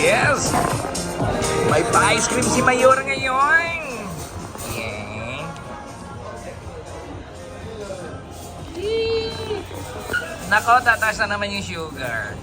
Yes! May pa-ice cream si Mayor ngayon! Yeah. Nako, tataas na naman yung sugar.